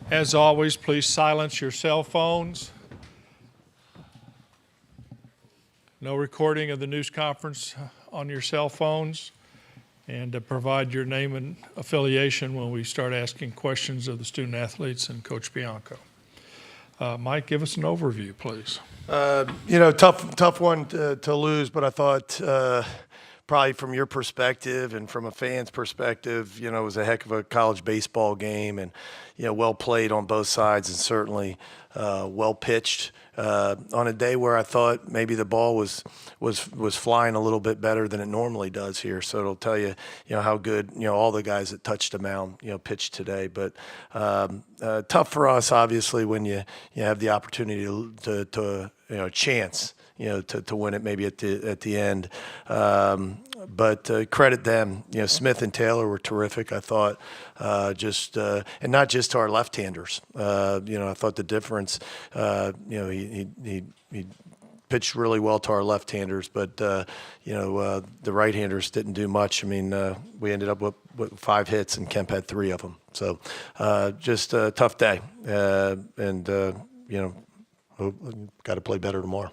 As always, please silence your cell phones. No recording of the news conference on your cell phones. And provide your name and affiliation when we start asking questions of the student athletes and Coach Bianco. Mike, give us an overview, please. Tough one to lose, but I thought probably from your perspective and from a fan's perspective, it was a heck of a college baseball game, and well played on both sides, and certainly well pitched on a day where I thought maybe the ball was flying a little bit better than it normally does here. So it'll tell you, how good all the guys that touched the mound pitched today. But tough for us, obviously, when you have the opportunity to chance to win it maybe at the end. But credit them. Smith and Taylor were terrific, I thought, and not just to our left-handers. I thought the difference, he pitched really well to our left-handers, but, the right-handers didn't do much. I mean, we ended up with 5 hits, and Kemp had 3 of them. So just a tough day. And got to play better tomorrow.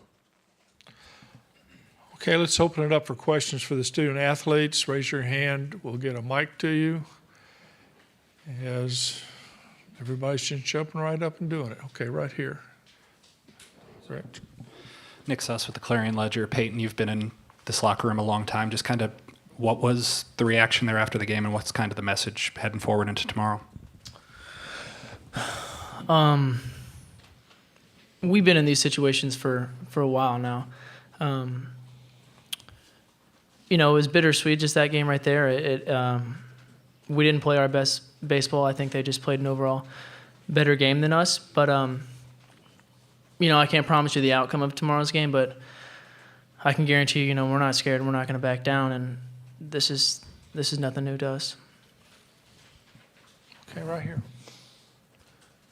Okay, let's open it up for questions for the student athletes. Raise your hand. We'll get a mic to you. As everybody's just jumping right up and doing it. Okay, right here. Correct. Nick Suss with the Clarion Ledger. Peyton, you've been in this locker room a long time. Just kind of what was the reaction there after the game, and what's kind of the message heading forward into tomorrow? We've been in these situations for a while now. It was bittersweet, just that game right there. We didn't play our best baseball. I think they just played an overall better game than us. But, I can't promise you the outcome of tomorrow's game, but I can guarantee you, we're not scared and we're not going to back down. And this is nothing new to us. Okay, right here.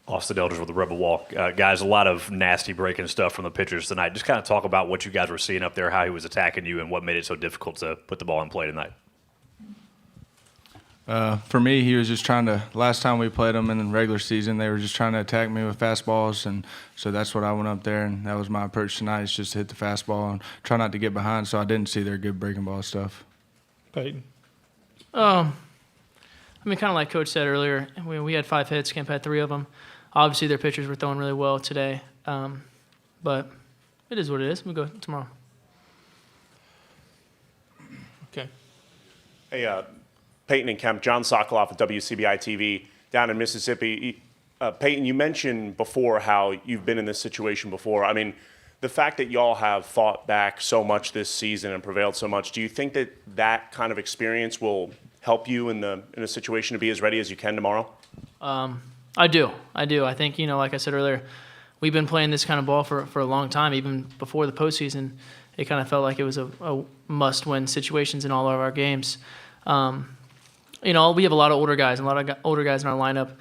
Austin Eldridge with the Rebel Walk. Guys, a lot of nasty breaking stuff from the pitchers tonight. Just kind of talk about what you guys were seeing up there, how he was attacking you, and what made it so difficult to put the ball in play tonight. For me, he was just trying to – last time we played them in the regular season, they were just trying to attack me with fastballs, and so that's what I went up there, and that was my approach tonight, is just to hit the fastball and try not to get behind, so I didn't see their good breaking ball stuff. Peyton. Kind of like Coach said earlier, we had 5 hits. Kemp had 3 of them. Obviously, their pitchers were throwing really well today, but it is what it is. We'll go tomorrow. Okay. Hey, Peyton and Kemp, John Sokoloff at WCBI TV down in Mississippi. Peyton, you mentioned before how you've been in this situation before. I mean, the fact that y'all have fought back so much this season and prevailed so much, do you think that kind of experience will help you in a situation to be as ready as you can tomorrow? I do. I think, like I said earlier, we've been playing this kind of ball for a long time. Even before the postseason, it kind of felt like it was a must-win situations in all of our games. We have a lot of older guys, in our lineup.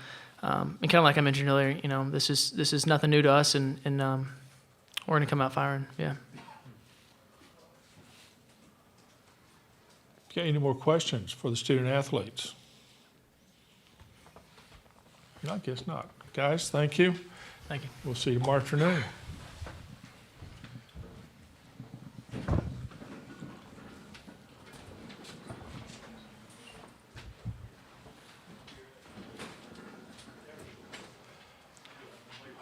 And kind of like I mentioned earlier, this is nothing new to us, and we're going to come out firing, yeah. Okay, any more questions for the student athletes? I guess not. Guys, thank you. Thank you. We'll see you tomorrow afternoon.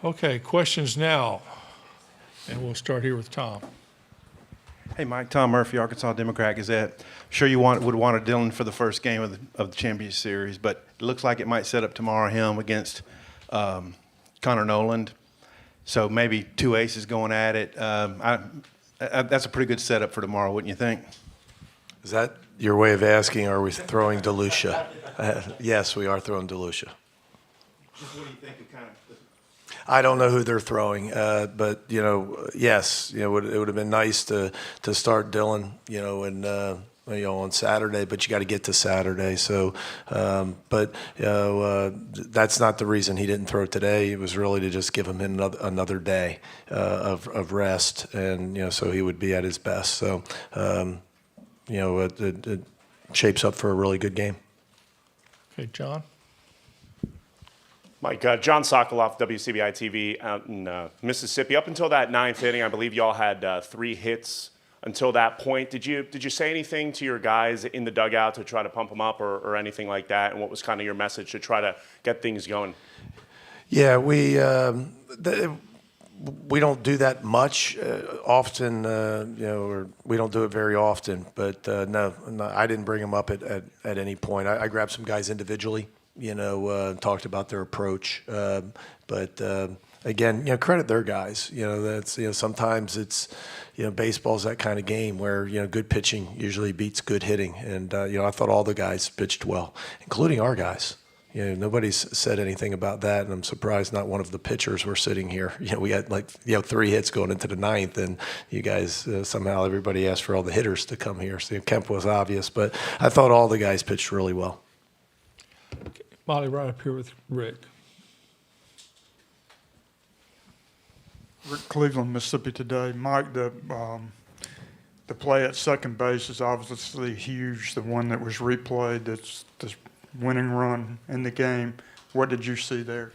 Okay, questions now. And we'll start here with Tom. Hey, Mike. Tom Murphy, Arkansas Democrat Gazette. Sure you would want a Dillon for the first game of the Championship Series, but it looks like it might set up tomorrow him against Connor Noland. So maybe 2 aces going at it. That's a pretty good setup for tomorrow, wouldn't you think? Is that your way of asking, are we throwing DeLucia? Yes, we are throwing DeLucia. What do you think of kind of I don't know who they're throwing, but yes, it would have been nice to start Dillon, on Saturday, but you got to get to Saturday. So, but that's not the reason he didn't throw today. It was really to just give him another day of rest, and so he would be at his best. So, it shapes up for a really good game. Okay, John. Mike, John Sokoloff, WCBI TV out in Mississippi. Up until that ninth inning, I believe y'all had 3 hits until that point. Did you say anything to your guys in the dugout to try to pump them up or anything like that? And what was kind of your message to try to get things going? Yeah, we don't do that much often, or we don't do it very often. But no, I didn't bring them up at any point. I grabbed some guys individually, talked about their approach. But again, credit their guys. That's sometimes it's baseball's that kind of game where good pitching usually beats good hitting, and I thought all the guys pitched well, including our guys. Nobody's said anything about that, and I'm surprised not one of the pitchers were sitting here. We had 3 hits going into the ninth, and you guys somehow everybody asked for all the hitters to come here. So Kemp was obvious, but I thought all the guys pitched really well. Molly, right up here with Rick. Rick Cleveland, Mississippi Today. Mike, the play at second base is obviously huge. The one that was replayed, that's the winning run in the game. What did you see there?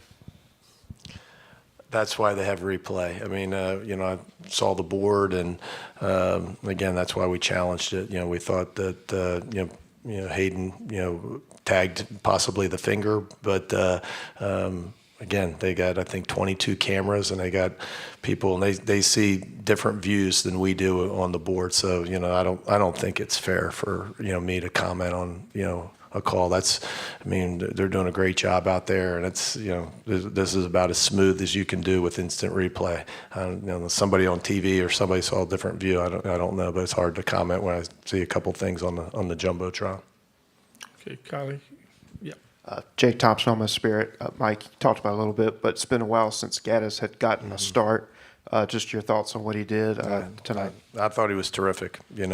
That's why they have replay. I mean, I saw the board, and again, that's why we challenged it. We thought that Hayden, tagged possibly the finger, but again, they got, I think, 22 cameras, and they got people, and they see different views than we do on the board. So, I don't think it's fair for, me to comment on, a call. They're doing a great job out there, and it's, this is about as smooth as you can do with instant replay. Somebody on TV or somebody saw a different view. I don't know, but it's hard to comment when I see a couple things on the jumbotron. Okay, Kylie. Yeah. Jake Thompson, on my Spirit. Mike, you talked about it a little bit, but it's been a while since Gaddis had gotten a start. Just your thoughts on what he did tonight. I thought he was terrific, and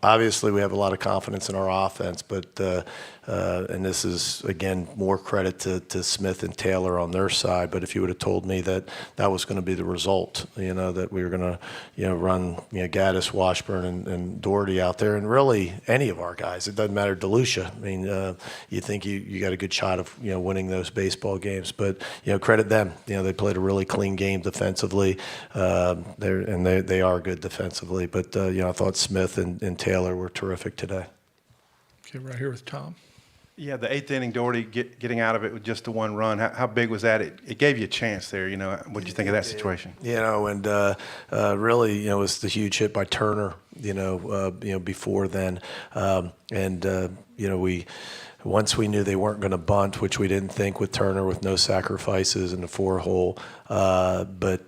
obviously we have a lot of confidence in our offense, but and this is, again, more credit to Smith and Taylor on their side. But if you would have told me that was going to be the result, that we were going to, run, Gaddis, Washburn, and Doherty out there, and really any of our guys, it doesn't matter, DeLucia. I mean, you think you got a good shot of, winning those baseball games. But, credit them. They played a really clean game defensively. They are good defensively. But, I thought Smith and Taylor were terrific today. Okay, right here with Tom. Yeah, the 8th inning, Doherty getting out of it with just the 1 run. How big was that? It gave you a chance there. What did you think of that situation? And really, it was the huge hit by Turner. Before then, we. Once we knew they weren't going to bunt, which we didn't think with Turner, with no sacrifices in the 4-hole, but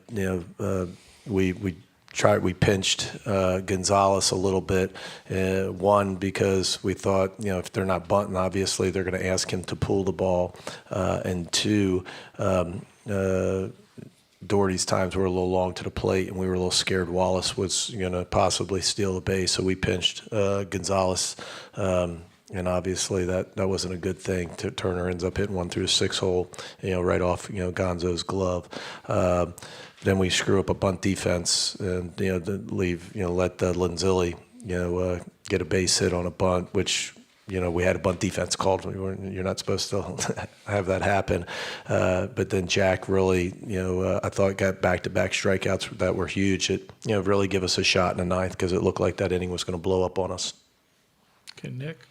we pinched Gonzalez a little bit. One, because we thought, if they're not bunting, obviously they're going to ask him to pull the ball. And 2, Doherty's times were a little long to the plate, and we were a little scared Wallace was going to possibly steal the base. So we pinched Gonzalez. And obviously that wasn't a good thing. Turner ends up hitting one through the 6-hole, right off, Gonzo's glove. Then we screw up a bunt defense and, let Lenzilli, get a base hit on a bunt, which, we had a bunt defense called. You're not supposed to have that happen. But then Jack really, I thought got back-to-back strikeouts that were huge. It, really give us a shot in the ninth because it looked like that inning was going to blow up on us. Okay, Nick.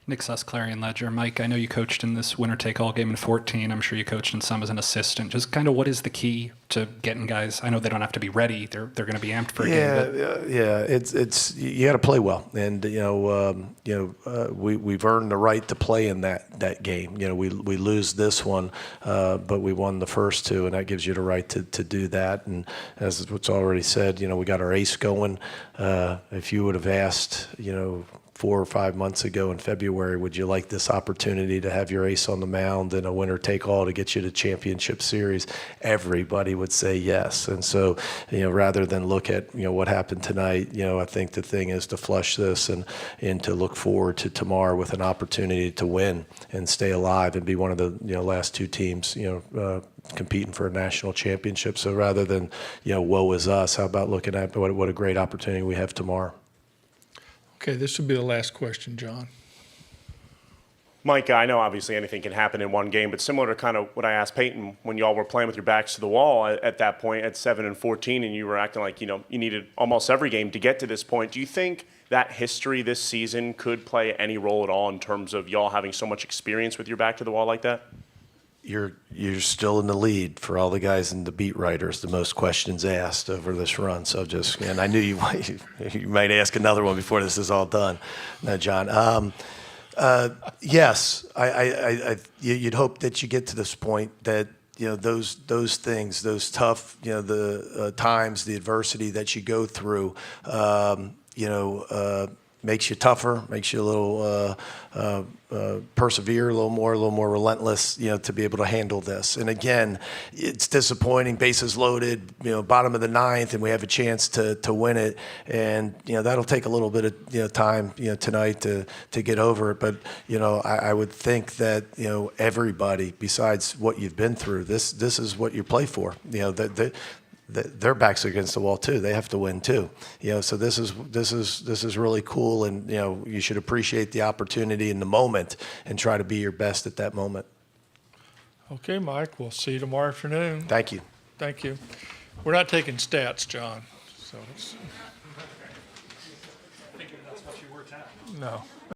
Nick Suss, Clarion Ledger. Mike, I know you coached in this winner-take-all game in 14. I'm sure you coached in some as an assistant. Just kind of what is the key to getting guys? I know they don't have to be ready. They're going to be amped for a game. Yeah. It's you got to play well, and we've earned the right to play in that game. We lose this one, but we won the first 2, and that gives you the right to do that. And as what's already said, we got our ace going. If you would have asked, 4 or 5 months ago in February, would you like this opportunity to have your ace on the mound and a winner-take-all to get you to championship series? Everybody would say yes. And so, rather than look at, what happened tonight, I think the thing is to flush this and to look forward to tomorrow with an opportunity to win and stay alive and be one of the, last 2 teams, competing for a national championship. So rather than, woe is us, how about looking at what a great opportunity we have tomorrow? Okay, this will be the last question, John. Mike, I know obviously anything can happen in one game, but similar to kind of what I asked Peyton when y'all were playing with your backs to the wall at that point at 7-14, and you were acting like, you needed almost every game to get to this point. Do you think that history this season could play any role at all in terms of y'all having so much experience with your back to the wall like that? You're still in the lead for all the guys in the beat writers, the most questions asked over this run. So and I knew you might ask another one before this is all done. No, John. Yes, you'd hope that you get to this point that those things, those tough the times, the adversity that you go through, makes you tougher, makes you a little persevere, a little more relentless, to be able to handle this. And again, it's disappointing, bases loaded, bottom of the ninth, and we have a chance to win it. And that'll take a little bit of time, tonight to get over it. But I would think that everybody, besides what you've been through, this is what you play for. Their backs are against the wall too. They have to win too. So this is really cool, and you should appreciate the opportunity in the moment and try to be your best at that moment. Okay, Mike, we'll see you tomorrow afternoon. Thank you. Thank you. We're not taking stats, John. So it's, no.